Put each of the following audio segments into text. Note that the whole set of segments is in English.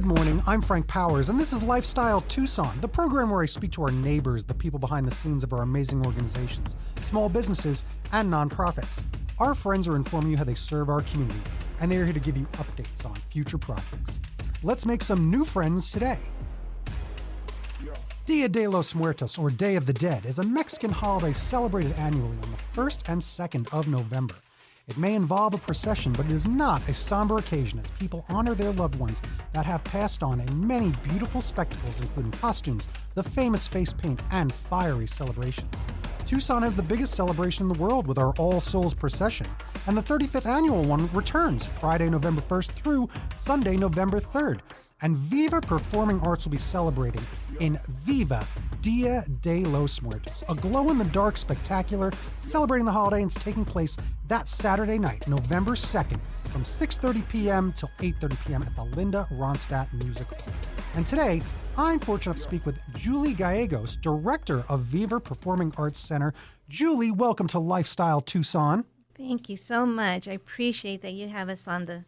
Good morning, I'm Frank Powers, and this is Lifestyle Tucson, the program where I speak to our neighbors, the people behind the scenes of our amazing organizations, small businesses, and nonprofits. Our friends are informing you how they serve our community, and they are here to give you updates on future projects. Let's make some new friends today. Día de los Muertos, or Day of the Dead, is a Mexican holiday celebrated annually on the 1st and 2nd of November. It may involve a procession, but it is not a somber occasion as people honor their loved ones that have passed on in many beautiful spectacles, including costumes, the famous face paint, and fiery celebrations. Tucson has the biggest celebration in the world with our All Souls procession, and the 35th annual one returns Friday, November 1st through Sunday, November 3rd. And Viva Performing Arts will be celebrating in Viva Día de los Muertos, a glow-in-the-dark spectacular celebrating the holiday, and it's taking place that Saturday night, November 2nd, from 6:30 p.m. till 8:30 p.m. at the Ronstadt Music Hall. And today, I'm fortunate to speak with Julie Gallegos, Director of Viva Performing Arts Center. Julie, welcome to Lifestyle Tucson. Thank you so much. I appreciate that you have us on the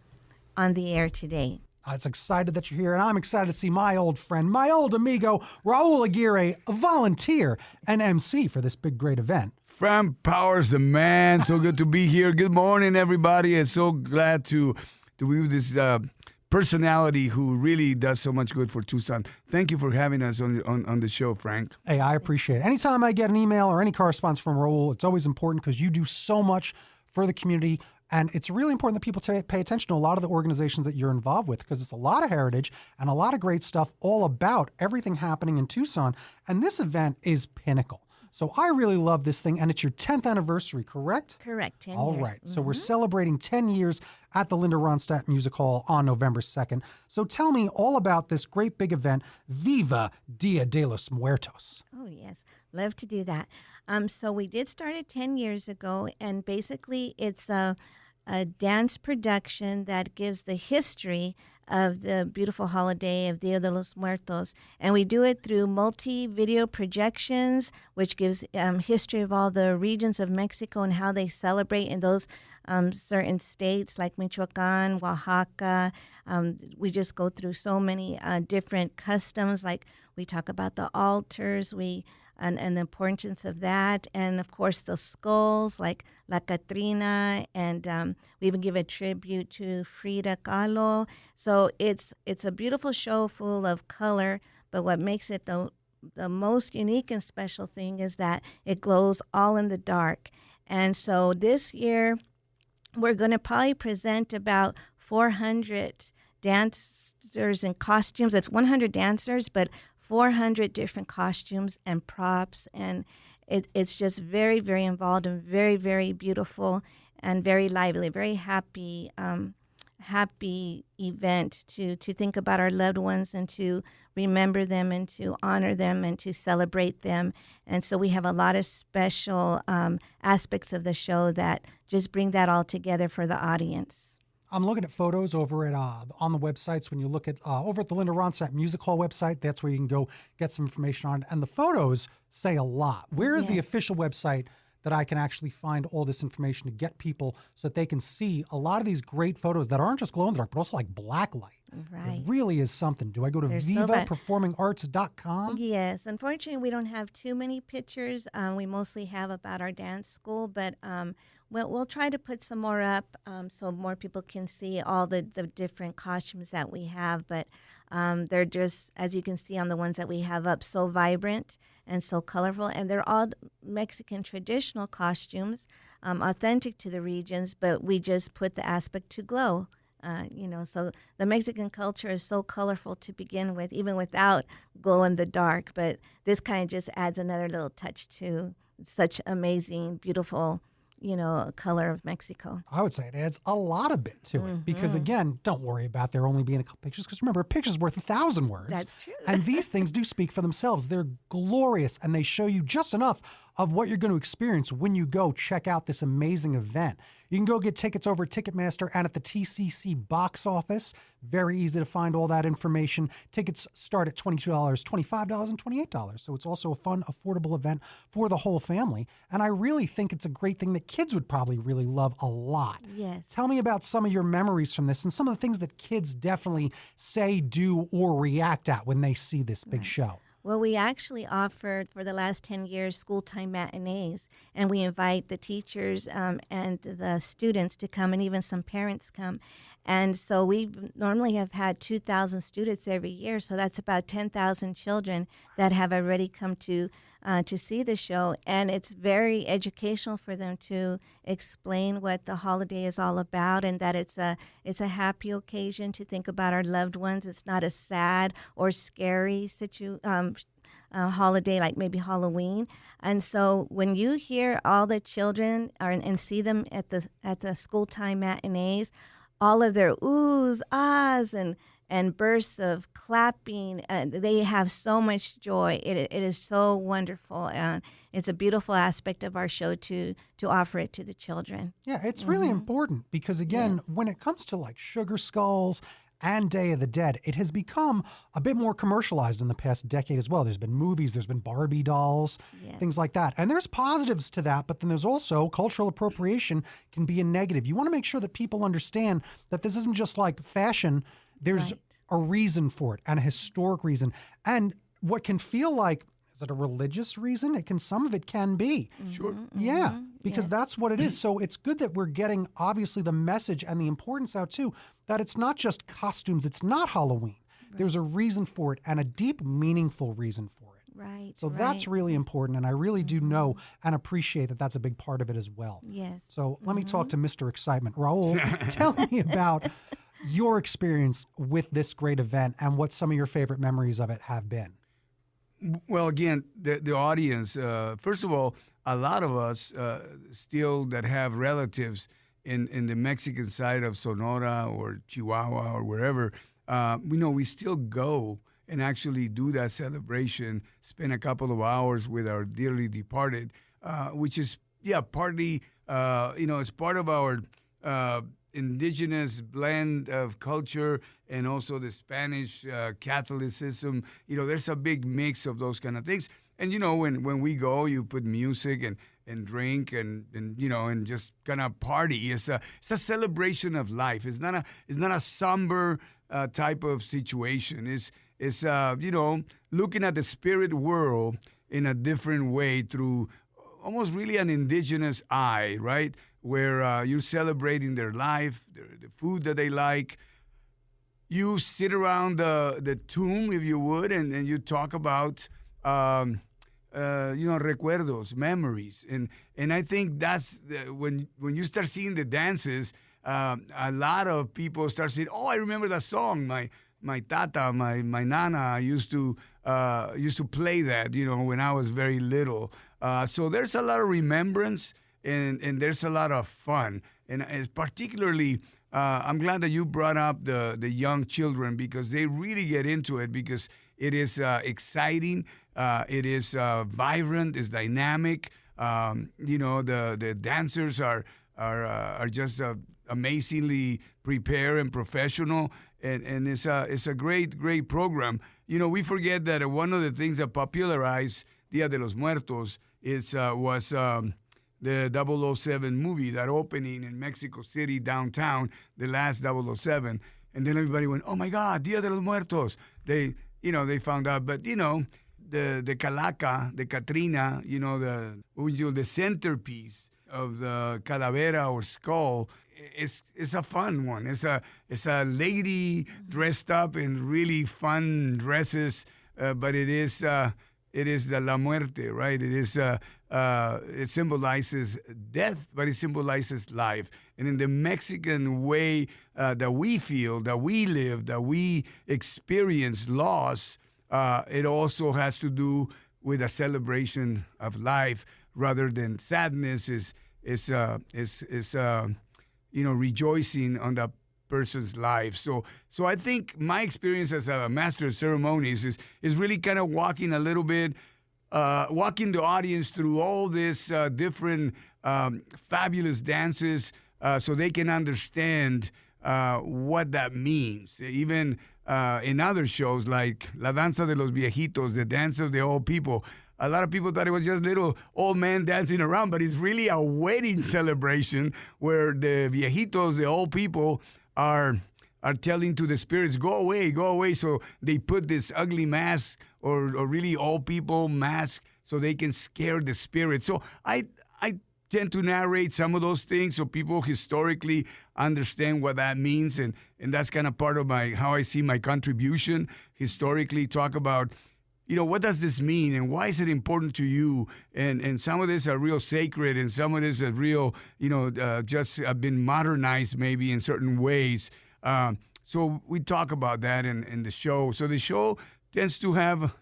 air today. It's excited that you're here, and I'm excited to see my old friend, my old amigo, Raul Aguirre, a volunteer and Emcee for this big, great event. Frank Powers, the man. So good to be here. Good morning, everybody. And so glad to be with this personality who really does so much good for Tucson. Thank you for having us on the show, Frank. Hey, I appreciate it. Anytime I get an email or any correspondence from Raul, it's always important because you do so much for the community. And it's really important that people pay attention to a lot of the organizations that you're involved with, because it's a lot of heritage and a lot of great stuff all about everything happening in Tucson. And this event is pinnacle. So I really love this thing. And it's your 10th anniversary, correct? Correct, 10 all years. All right. So we're celebrating 10 years at the Ronstadt Music Hall on November 2nd. So tell me all about this great big event, Viva Día de los Muertos. Oh, yes. Love to do that. So we did start it 10 years ago, and basically it's a dance production that gives the history of the beautiful holiday of Dia de los Muertos. And we do it through multi-video projections, which gives history of all the regions of Mexico and how they celebrate in those certain states like Michoacan, Oaxaca. We just go through so many different customs, like we talk about the altars, and the importance of that, and of course the skulls like La Catrina, and we even give a tribute to Frida Kahlo. So it's a beautiful show full of color, but what makes it the most unique and special thing is that it glows all in the dark. And so this year we're going to probably present about 400 dancers in costumes. It's 100 dancers, but 400 different costumes and props, and it's just very, very involved and very, very beautiful and very lively, very happy event to think about our loved ones and to remember them and to honor them and to celebrate them. And so we have a lot of special aspects of the show that just bring that all together for the audience. I'm looking at photos over at on the websites. When you look at over at the Ronstadt Music Hall website, that's where you can go get some information on it. And the photos say a lot. Where is the official website that I can actually find all this information to get people so that they can see a lot of these great photos that aren't just glow in the dark, but also like black light? Right. It really is something. Do I go to vivaperformingarts.com? Yes. Unfortunately, we don't have too many pictures. We mostly have about our dance school, but we'll try to put some more up so more people can see all the different costumes that we have. But they're just, as you can see on the ones that we have up, so vibrant and so colorful. And they're all Mexican traditional costumes, authentic to the regions, but we just put the aspect to glow. So the Mexican culture is so colorful to begin with, even without glow in the dark. But this kind of just adds another little touch to such amazing, beautiful, color of Mexico. I would say it adds a lot of bit to it because, again, don't worry about there only being a couple pictures, because remember, a picture's worth 1,000 words. That's true. And these things do speak for themselves. They're glorious, and they show you just enough of what you're going to experience when you go check out this amazing event. You can go get tickets over at Ticketmaster and at the TCC box office. Very easy to find all that information. Tickets start at $22, $25, and $28. So it's also a fun, affordable event for the whole family. And I really think it's a great thing that kids would probably really love a lot. Yes. Tell me about some of your memories from this and some of the things that kids definitely say, do, or react at when they see this big show. Well, we actually offered for the last 10 years school time matinees, and we invite the teachers and the students to come, and even some parents come. And so we normally have had 2,000 students every year, so that's about 10,000 children that have already come to see the show. And it's very educational for them to explain what the holiday is all about, and that it's a happy occasion to think about our loved ones. It's not a sad or scary holiday like maybe Halloween. And so when you hear all the children and see them at the school time matinees, all of their oohs, ahs, and bursts of clapping, they have so much joy. It is so wonderful, and it's a beautiful aspect of our show to offer it to the children. Yeah, it's really important because, again, when it comes to like Sugar Skulls and Day of the Dead, it has become a bit more commercialized in the past decade as well. There's been movies, there's been Barbie dolls, things like that. And there's positives to that, but then there's also cultural appropriation can be a negative. You want to make sure that people understand that this isn't just like fashion. There's a reason for it, and a historic reason. And what can feel like, is it a religious reason? Some of it can be. Sure. Yeah, because that's what it is. So it's good that we're getting, obviously, the message and the importance out, too, that it's not just costumes. It's not Halloween. Right. There's a reason for it, and a deep, meaningful reason for it. Right. So that's really important, and I really do know and appreciate that that's a big part of it as well. Yes. So let me talk to Mr. Excitement. Raul, tell me about your experience with this great event and what some of your favorite memories of it have been. Well, again, the audience, first of all, a lot of us still that have relatives in the Mexican side of Sonora or Chihuahua or wherever, we still go and actually do that celebration, spend a couple of hours with our dearly departed, which is, partly, it's part of our indigenous blend of culture and also the Spanish Catholicism. There's a big mix of those kind of things. And, when we go, you put music and drink and just kind of party. It's a celebration of life. It's not a somber type of situation. It's looking at the spirit world in a different way through almost really an indigenous eye, right? Where you're celebrating their life, the food that they like. You sit around the tomb, if you would, and you talk about, recuerdos, memories. And I think that's when you start seeing the dances, a lot of people start saying, oh, I remember that song. My tata, my nana used to play that, when I was very little. So there's a lot of remembrance. And there's a lot of fun. And it's particularly, I'm glad that you brought up the young children because they really get into it because it is exciting, it is vibrant, it's dynamic. The dancers are just amazingly prepared and professional, and it's a great program. We forget that one of the things that popularized Día de los Muertos was the 007 movie, that opening in Mexico City downtown, the last 007. And then everybody went, oh my God, Dia de los Muertos. They found out. But, the calaca, the Catrina, the centerpiece of the calavera or skull, it's a fun one. It's a lady dressed up in really fun dresses, but it is the La Muerte, right? It symbolizes death, but it symbolizes life. And in the Mexican way that we feel, that we live, that we experience loss, it also has to do with a celebration of life rather than sadness. Is rejoicing on the person's life. So I think my experience as a master of ceremonies is really kind of walking a little bit walking the audience through all these different fabulous dances so they can understand what that means. Even in other shows like La Danza de los Viejitos, the dance of the old people, a lot of people thought it was just little old men dancing around, but it's really a wedding celebration where the viejitos, the old people, are telling to the spirits, go away, go away. So they put this ugly mask or really old people mask so they can scare the spirits. So I tend to narrate some of those things so people historically understand what that means. And that's kind of part of how I see my contribution historically, talk about, what does this mean and why is it important to you? And some of this are real sacred and some of this are real, just have been modernized maybe in certain ways. So we talk about that in the show. So the show tends to have,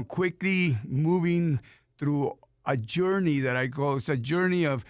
quickly moving through a journey that I call, it's a journey of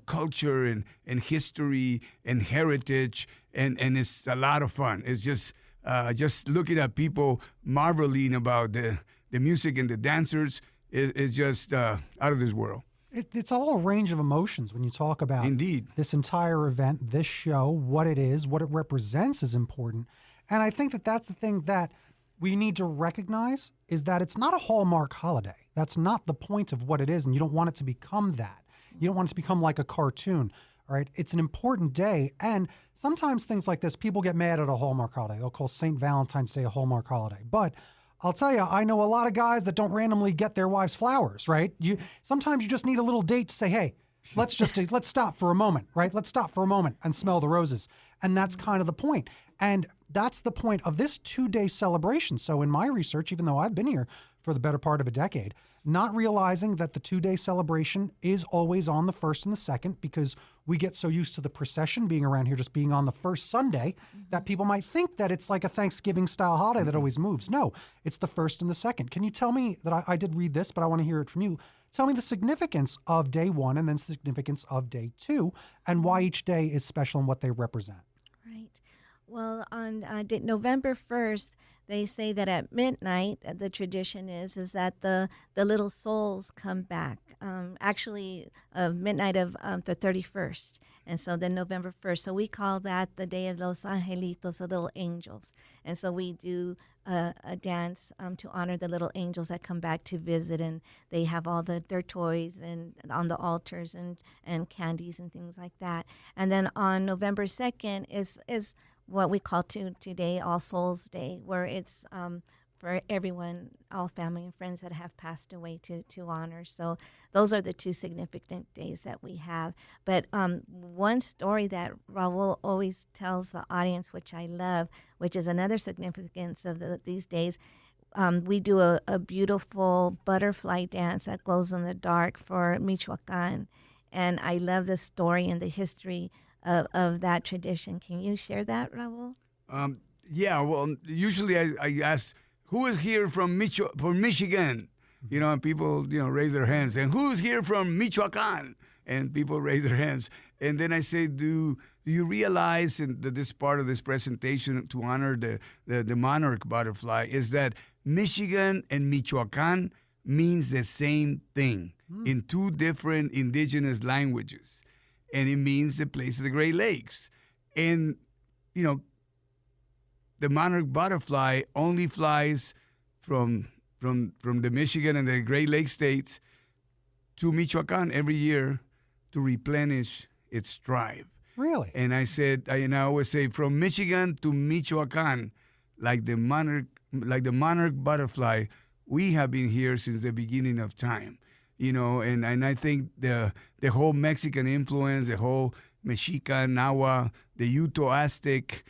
culture and history and heritage. And it's a lot of fun. It's just looking at people marveling about the music and the dancers is just out of this world. It's a whole range of emotions when you talk about Indeed. This entire event, this show, what it is, what it represents is important. And I think that that's the thing that we need to recognize is that it's not a Hallmark holiday. That's not the point of what it is, and you don't want it to become that. You don't want it to become like a cartoon, all right? It's an important day, and sometimes things like this, people get mad at a Hallmark holiday. They'll call St. Valentine's Day a Hallmark holiday. But I'll tell you, I know a lot of guys that don't randomly get their wives flowers, right? Sometimes you just need a little date to say, hey, let's stop for a moment, right? Let's stop for a moment and smell the roses. And that's kind of the point. And that's the point of this 2-day celebration. So in my research, even though I've been here for the better part of a decade, not realizing that the 2-day celebration is always on the 1st and the 2nd because we get so used to the procession being around here just being on the first Sunday that people might think that it's like a Thanksgiving-style holiday that always moves. No, it's the 1st and the 2nd. Can you tell me that I did read this, but I want to hear it from you. Tell me the significance of day 1 and then significance of day 2 and why each day is special and what they represent. Right. Well, on November 1st, they say that at midnight, the tradition is that the little souls come back. Actually, midnight of the 31st, and so then November 1st. So we call that the Day of Los Angelitos, the little angels. And so we do a dance to honor the little angels that come back to visit, and they have all their toys and on the altars and candies and things like that. And then on November 2nd is what we call today All Souls Day, where it's for everyone, all family and friends that have passed away to honor. So those are the two significant days that we have. But one story that Raul always tells the audience, which I love, which is another significance of these days, we do a beautiful butterfly dance that glows in the dark for Michoacan. And I love the story and the history of that tradition. Can you share that, Raul? Yeah, well, usually I ask, who is here from Michigan? And people, raise their hands. And who's here from Michoacan? And people raise their hands. And then I say, do you realize that this part of this presentation to honor the monarch butterfly is that Michigan and Michoacan means the same thing in two different indigenous languages. And it means the place of the Great Lakes. And, the monarch butterfly only flies from the Michigan and the Great Lakes states to Michoacan every year to replenish its tribe. Really? And I said, I always say, from Michigan to Michoacan, like the monarch butterfly, we have been here since the beginning of time. And I think the whole Mexican influence, the whole Mexica, Nahua, the Uto-Aztec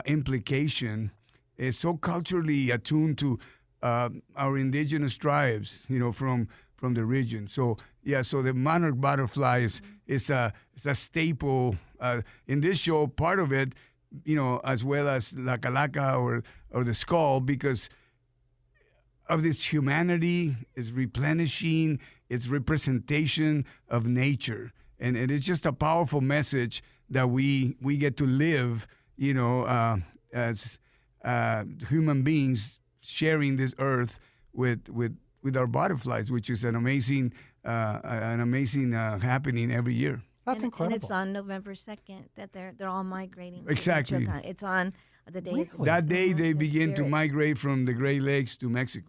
implication is so culturally attuned to our indigenous tribes, from the region. So the monarch butterfly is a staple in this show. Part of it, as well as la calaca or the skull, because of this humanity, is replenishing, its representation of nature, and it is just a powerful message that we get to live, as human beings sharing this earth with with our butterflies, which is an amazing happening every year. That's incredible. And it's on November 2nd that they're all migrating. Exactly. It's on the day. Really? Of the, That day they begin to spirits. migrate from the Great Lakes to Mexico.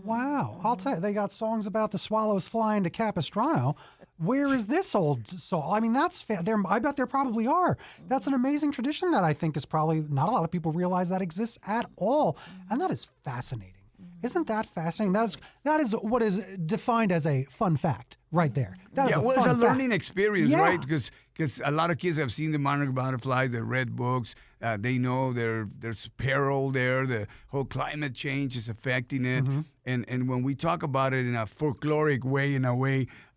Wow. I'll tell you, they got songs about the swallows flying to Capistrano. Where is this old song? I mean, that's I bet there probably are. That's an amazing tradition that I think is probably not a lot of people realize that exists at all. And that is fascinating. Isn't that fascinating? That is what is defined as a fun fact right there. That is It's a fun learning fact. experience, Yeah. right? Because a lot of kids have seen the monarch butterflies, they read books, they know there's peril there, the whole climate change is affecting it. And when we talk about it in a folkloric way,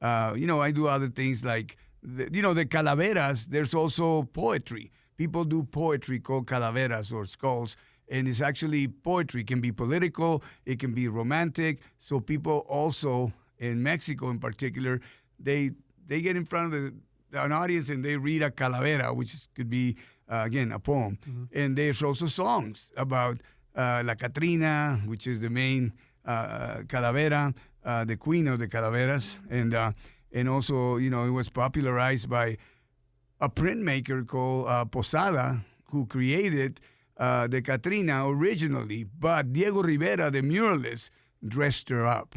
I do other things like, the calaveras, there's also poetry. People do poetry called calaveras or skulls. And it's actually poetry. It can be political. It can be romantic. So people also, in Mexico in particular, they get in front of an audience and they read a calavera, which could be, again, a poem. And there's also songs about La Catrina, which is the main calavera, the queen of the calaveras. And also, it was popularized by a printmaker called Posada, who created the Catrina originally, but Diego Rivera, the muralist, dressed her up.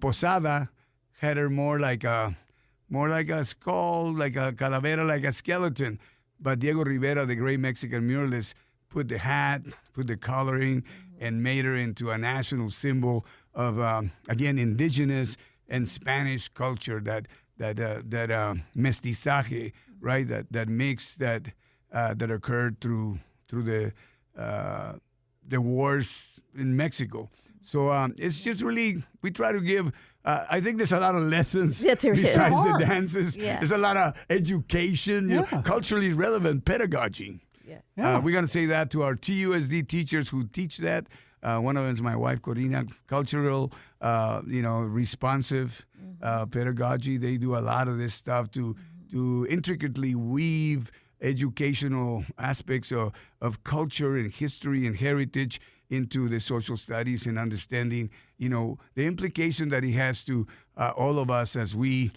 Posada had her more like a skull, like a calavera, like a skeleton. But Diego Rivera, the great Mexican muralist, put the hat, put the coloring, and made her into a national symbol of, again, indigenous and Spanish culture, that mestizaje, right? That mix that occurred through the wars in Mexico. So it's just really, we try to give, I think there's a lot of lessons Yeah, there is. besides There are. the dances. Yeah. There's a lot of education, culturally relevant pedagogy. Yeah. We're going to say that to our TUSD teachers who teach that. One of them is my wife, Corina. Cultural, responsive pedagogy. They do a lot of this stuff to intricately weave educational aspects of culture and history and heritage into the social studies and understanding, the implication that it has to all of us as we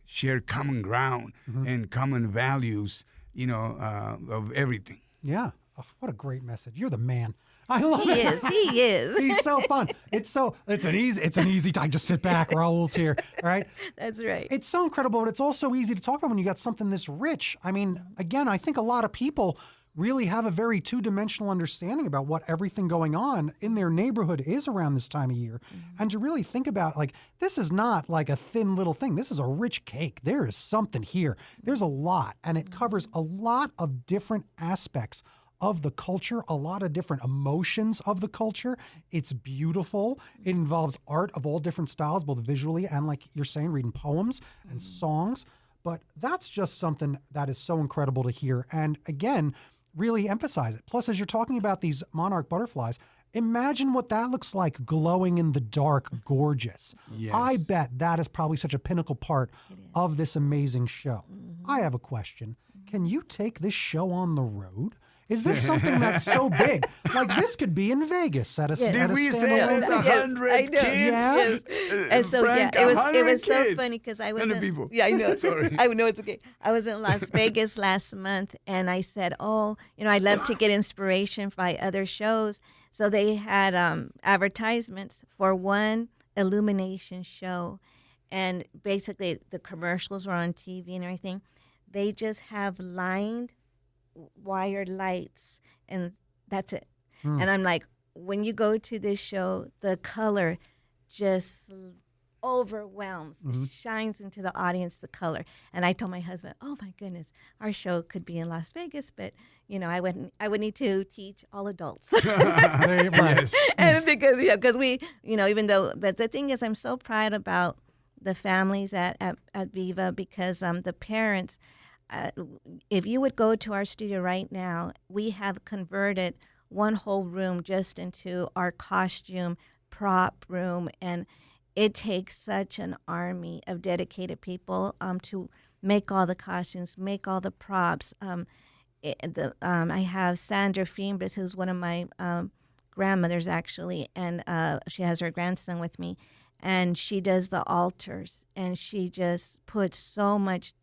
share common ground and common values, of everything. Yeah. Oh, what a great message. You're the man. I love He it. is. He's so fun. It's an easy time. Just sit back. Raul's here. All right. That's right. It's so incredible, but it's also easy to talk about when you got something this rich. I mean, again, I think a lot of people really have a very two-dimensional understanding about what everything going on in their neighborhood is around this time of year. And to really think about, like, this is not like a thin little thing. This is a rich cake. There is something here. There's a lot, and it covers a lot of different aspects of the culture, a lot of different emotions of the culture. It's beautiful. It involves art of all different styles, both visually and, like you're saying, reading poems and songs. But that's just something that is so incredible to hear. And again, really emphasize it. Plus, as you're talking about these monarch butterflies, imagine what that looks like glowing in the dark, gorgeous. Yes. I bet that is probably such a pinnacle part of this amazing show. I have a question. Can you take this show on the road? Is this something that's so big? Like, this could be in Vegas at a Yes. at Did a we say standalone there's thing. 100 I know. kids? Yeah. Yes. And so Frank, it was 100 so kids. funny because I was 100 people. Yeah, I know. Sorry. I know it's okay. I was in Las Vegas last month, and I said, I love to get inspiration by other shows. So they had advertisements for one illumination show, and basically the commercials were on TV and everything. They just have lined wired lights, and that's it. And I'm like, when you go to this show, the color just overwhelms, shines into the audience, the color. And I told my husband, oh my goodness, our show could be in Las Vegas, but I would need to teach all adults. Right. Yes. And because we, even though, but the thing is, I'm so proud about the families at Viva, because the parents, if you would go to our studio right now, we have converted one whole room just into our costume prop room, and it takes such an army of dedicated people to make all the costumes, make all the props. I have Sandra Fiembres, who's one of my grandmothers actually, and she has her grandson with me, and she does the altars, and she just puts so much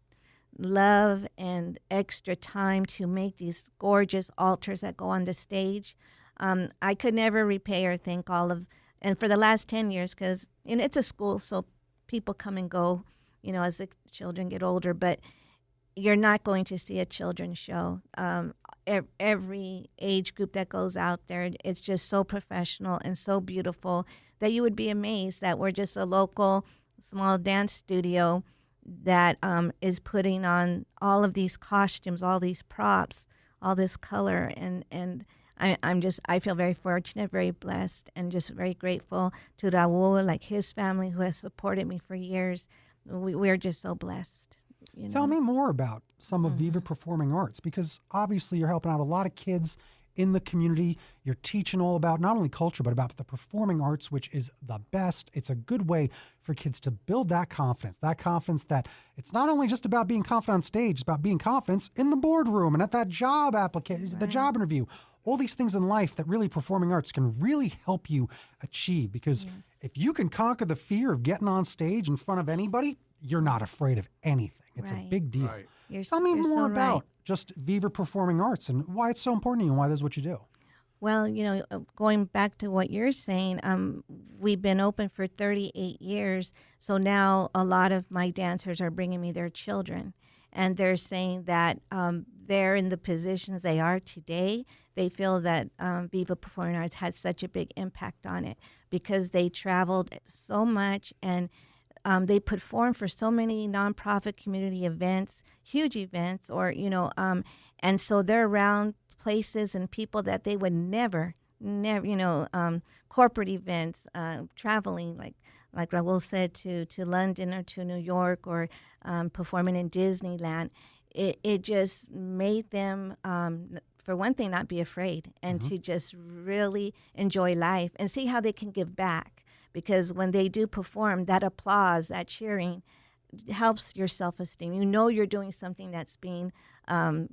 love and extra time to make these gorgeous altars that go on the stage. I could never repay or thank all of, and for the last 10 years, because it's a school, so people come and go, as the children get older, but you're not going to see a children's show. Every age group that goes out there, it's just so professional and so beautiful that you would be amazed that we're just a local small dance studio that is putting on all of these costumes, all these props, all this color, and I feel very fortunate, very blessed, and just very grateful to Raul, like his family who has supported me for years. We're just so blessed. Tell me more about some of Viva Performing Arts, because obviously you're helping out a lot of kids in the community. You're teaching all about not only culture, but about the performing arts, which is the best. It's a good way for kids to build that confidence that it's not only just about being confident on stage, it's about being confident in the boardroom and at that job application, the job interview. All these things in life that really performing arts can really help you achieve, because if you can conquer the fear of getting on stage in front of anybody, you're not afraid of anything. It's a big deal. Right. Tell me more so about just Viva Performing Arts and why it's so important to you and why this is what you do. Well, going back to what you're saying, we've been open for 38 years. So now a lot of my dancers are bringing me their children. And they're saying that they're in the positions they are today. They feel that Viva Performing Arts had such a big impact on it because they traveled so much and they perform for so many nonprofit community events, huge events, and so they're around places and people that they would never, corporate events, traveling, like Raul said, to London or to New York or performing in Disneyland. It just made them, for one thing, not be afraid and to just really enjoy life and see how they can give back. Because when they do perform, that applause, that cheering, helps your self-esteem. You're doing something that's being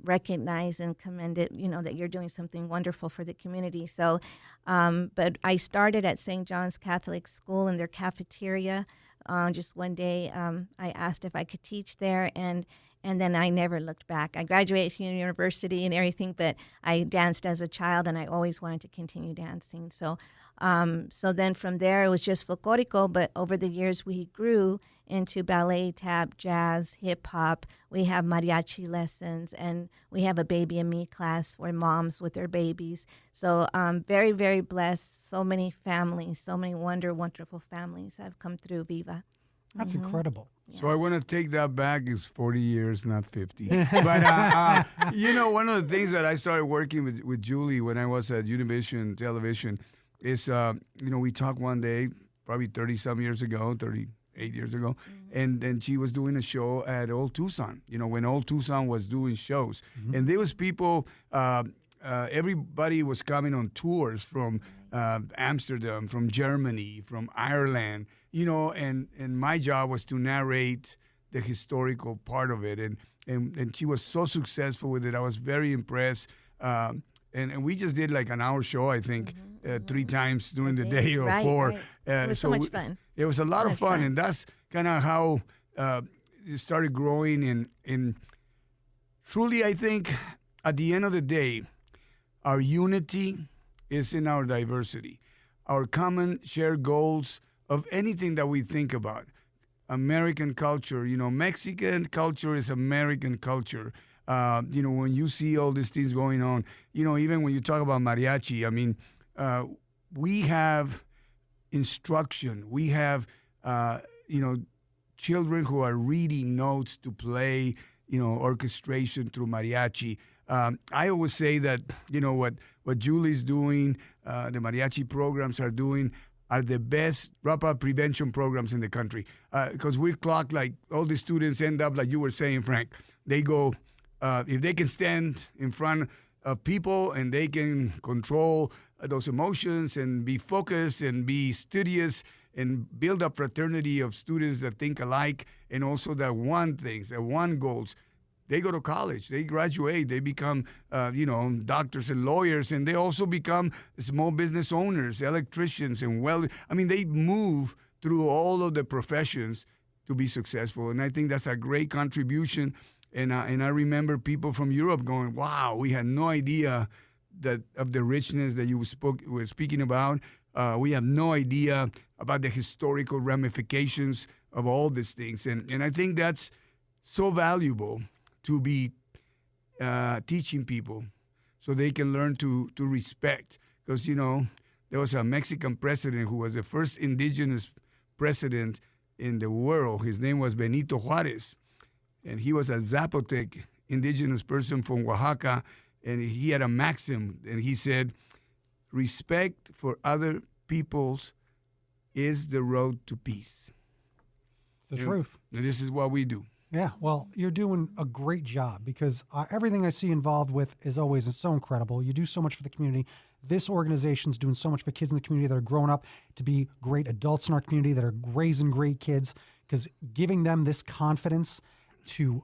recognized and commended, that you're doing something wonderful for the community. So, but I started at St. John's Catholic School in their cafeteria. Just one day, I asked if I could teach there, and then I never looked back. I graduated from university and everything, but I danced as a child, and I always wanted to continue dancing. So then from there, it was just folklorico, but over the years, we grew into ballet, tap, jazz, hip-hop. We have mariachi lessons, and we have a baby and me class for moms with their babies. So very, very blessed. So many families, so many wonderful families have come through Viva. That's incredible. Yeah. So I want to take that back. It's 40 years, not 50. But, one of the things that I started working with Julie when I was at Univision Television is, we talked one day, probably 30-some years ago, 38 years ago, and then she was doing a show at Old Tucson, when Old Tucson was doing shows. And there was people, everybody was coming on tours from Amsterdam, from Germany, from Ireland, and my job was to narrate the historical part of it. And she was so successful with it. I was very impressed. And we just did like an hour show, I think, 3 times during the day or 4. Right. It was so much fun. It was a lot of fun. And that's kind of how it started growing. And truly, I think at the end of the day, our unity is in our diversity, our common shared goals of anything that we think about. American culture, Mexican culture is American culture. When you see all these things going on, even when you talk about mariachi, we have instruction. We have, children who are reading notes to play, orchestration through mariachi. I always say that, what Julie's doing, the mariachi programs are doing, are the best dropout prevention programs in the country. Because we clock, like, all the students end up, like you were saying, Frank, they go, if they can stand in front of people and they can control those emotions and be focused and be studious and build a fraternity of students that think alike and also that want things, that want goals, they go to college, they graduate, they become, doctors and lawyers, and they also become small business owners, electricians, and they move through all of the professions to be successful. And I think that's a great contribution. And I remember people from Europe going, wow, we had no idea that of the richness that you were speaking about. We have no idea about the historical ramifications of all these things. And I think that's so valuable to be teaching people so they can learn to respect. Because, there was a Mexican president who was the first indigenous president in the world. His name was Benito Juarez. And he was a Zapotec indigenous person from Oaxaca. And he had a maxim, and he said, respect for other peoples is the road to peace. It's the truth. And this is what we do. Yeah, well, you're doing a great job because everything I see involved with is always so incredible. You do so much for the community. This organization's doing so much for kids in the community that are growing up to be great adults in our community that are raising great kids, because giving them this confidence to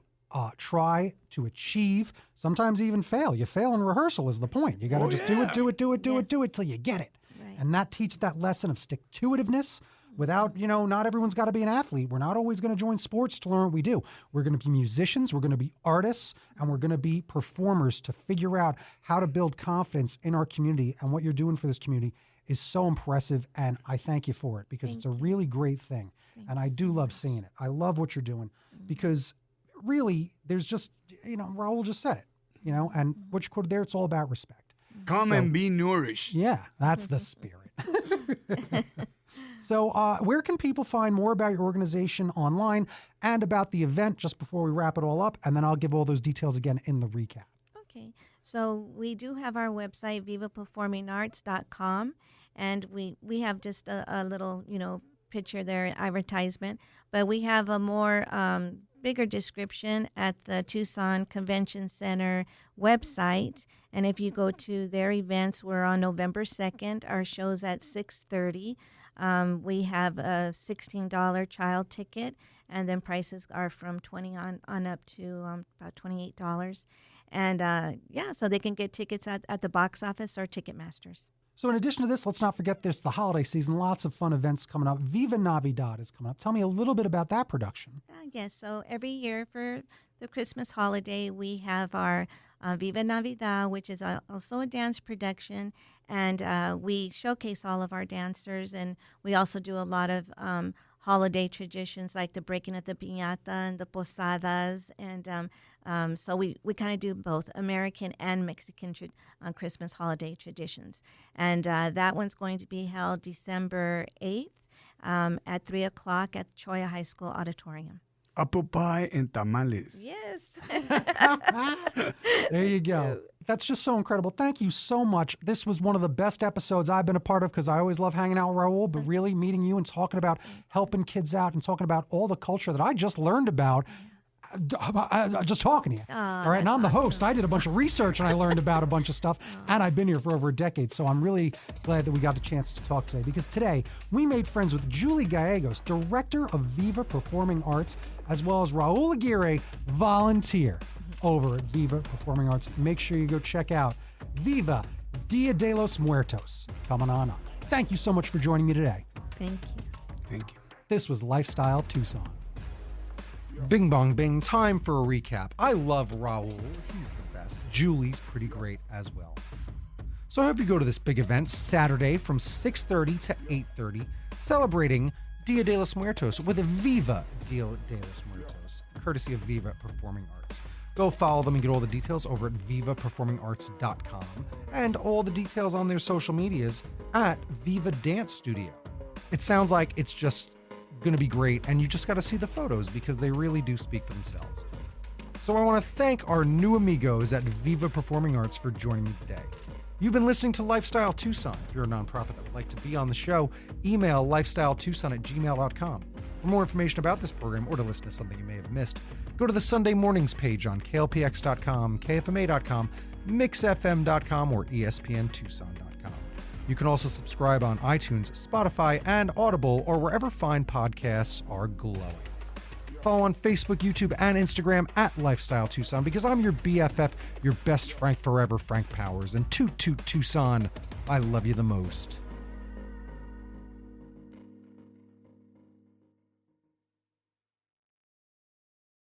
try to achieve, sometimes even fail. You fail in rehearsal is the point. You got to do it till you get it. Right. And that teaches that lesson of stick-to-itiveness without, not everyone's got to be an athlete. We're not always going to join sports to learn what we do. We're going to be musicians, we're going to be artists, and we're going to be performers to figure out how to build confidence in our community. And what you're doing for this community is so impressive, and I thank you for it because it's a really great thing. And I do love seeing it. I love what you're doing because really, there's just, Raul just said it, and what you quoted there, it's all about respect. Come and be nourished. Yeah, that's the spirit. So where can people find more about your organization online and about the event just before we wrap it all up? And then I'll give all those details again in the recap. Okay. So we do have our website, vivaperformingarts.com, and we have just a little, picture there, advertisement, but we have a more bigger description at the Tucson Convention Center website. And if you go to their events, we're on November 2nd. Our show's at 6:30. We have a $16 child ticket, and then prices are from $20 on up to about $28. And so they can get tickets at the box office or Ticketmasters. So in addition to this, let's not forget this, the holiday season, lots of fun events coming up. Viva Navidad is coming up. Tell me a little bit about that production. Yes, so every year for the Christmas holiday, we have our Viva Navidad, which is also a dance production, and we showcase all of our dancers, and we also do a lot of holiday traditions like the breaking of the piñata and the posadas, and so we kind of do both American and Mexican Christmas holiday traditions. And that one's going to be held December 8th at 3 o'clock at Choya High School Auditorium. Apple pie and tamales. Yes. There you go. That's just so incredible. Thank you so much. This was one of the best episodes I've been a part of because I always love hanging out with Raul, but really meeting you and talking about helping kids out and talking about all the culture that I just learned about just talking to you. All right, and I'm the host. I did a bunch of research and I learned about a bunch of stuff, and I've been here for over a decade, so I'm really glad that we got the chance to talk today because today we made friends with Julie Gallegos, director of Viva Performing Arts, as well as Raul Aguirre, volunteer over at Viva Performing Arts. Make sure you go check out Viva Día de los Muertos coming on up. Thank you so much for joining me today. Thank you. Thank you. This was Lifestyle Tucson. Bing bong bing, time for a recap. I love Raul. He's the best. Julie's pretty great as well. So I hope you go to this big event Saturday from 6:30 to 8:30, celebrating Día de los Muertos with a Viva Día de los Muertos, courtesy of Viva Performing Arts. Go follow them and get all the details over at vivaperformingarts.com and all the details on their social medias at Viva Dance Studio. It sounds like it's just going to be great, and you just got to see the photos because they really do speak for themselves. So I want to thank our new amigos at Viva Performing Arts for joining me today. You've been listening to Lifestyle Tucson. If you're a nonprofit that would like to be on the show, email lifestyletucson@gmail.com. For more information about this program or to listen to something you may have missed, go to the Sunday Mornings page on klpx.com, kfma.com, mixfm.com, or espntucson.com. You can also subscribe on iTunes, Spotify, and Audible, or wherever fine podcasts are glowing. follow on Facebook, YouTube, and Instagram at Lifestyle Tucson, because I'm your BFF, your best Frank forever, Frank Powers. And toot toot Tucson, I love you the most.